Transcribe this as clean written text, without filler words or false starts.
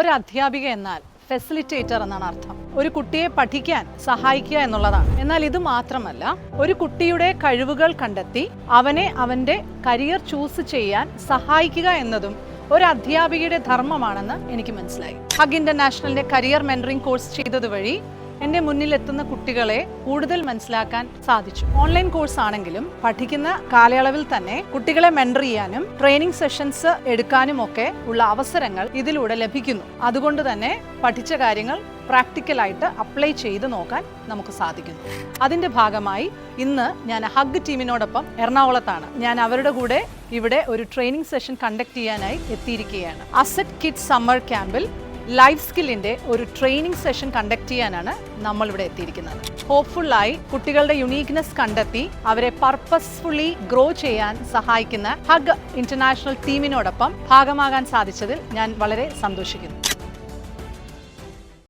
ഒരു അധ്യാപിക എന്നാൽ ഫെസിലിറ്റേറ്റർ എന്നാണ് അർത്ഥം. ഒരു കുട്ടിയെ പഠിക്കാൻ സഹായിക്കുക എന്നുള്ളതാണ്. എന്നാൽ ഇത് മാത്രമല്ല, ഒരു കുട്ടിയുടെ കഴിവുകൾ കണ്ടെത്തി അവനെ അവൻ്റെ കരിയർ ചൂസ് ചെയ്യാൻ സഹായിക്കുക എന്നതും ഒരു അധ്യാപികയുടെ ധർമ്മമാണെന്ന് എനിക്ക് മനസ്സിലായി. ഹഗ് ഇന്റർനാഷണലിന്റെ കരിയർ മെന്ററിംഗ് കോഴ്സ് ചെയ്തതുവഴി എൻ്റെ മുന്നിലെത്തുന്ന കുട്ടികളെ കൂടുതൽ മനസ്സിലാക്കാൻ സാധിച്ചു. ഓൺലൈൻ കോഴ്സ് ആണെങ്കിലും പഠിക്കുന്ന കാലയളവിൽ തന്നെ കുട്ടികളെ മെന്റർ ചെയ്യാനും ട്രെയിനിങ് സെഷൻസ് എടുക്കാനും ഒക്കെ ഉള്ള അവസരങ്ങൾ ഇതിലൂടെ ലഭിക്കുന്നു. അതുകൊണ്ട് തന്നെ പഠിച്ച കാര്യങ്ങൾ പ്രാക്ടിക്കലായിട്ട് അപ്ലൈ ചെയ്ത് നോക്കാൻ നമുക്ക് സാധിക്കുന്നു. അതിൻ്റെ ഭാഗമായി ഇന്ന് ഞാൻ ഹഗ് ടീമിനോടൊപ്പം എറണാകുളത്താണ്. ഞാൻ അവരുടെ കൂടെ ഇവിടെ ഒരു ട്രെയിനിങ് സെഷൻ കണ്ടക്ട് ചെയ്യാനായി എത്തിയിരിക്കുകയാണ്. അസറ്റ് കിഡ്സ് സമ്മർ ക്യാമ്പിൽ ലൈഫ് സ്കില്ലിൻ്റെ ഒരു ട്രെയിനിങ് സെഷൻ കണ്ടക്ട് ചെയ്യാനാണ് നമ്മളിവിടെ എത്തിയിരിക്കുന്നത്. ഹോപ്പ്ഫുള്ളായി കുട്ടികളുടെ യുണീക്നെസ് കണ്ടെത്തി അവരെ പർപ്പസ്ഫുള്ളി ഗ്രോ ചെയ്യാൻ സഹായിക്കുന്ന ഹഗ് ഇന്റർനാഷണൽ ടീമിനോടൊപ്പം ഭാഗമാകാൻ സാധിച്ചതിൽ ഞാൻ വളരെ സന്തോഷിക്കുന്നു.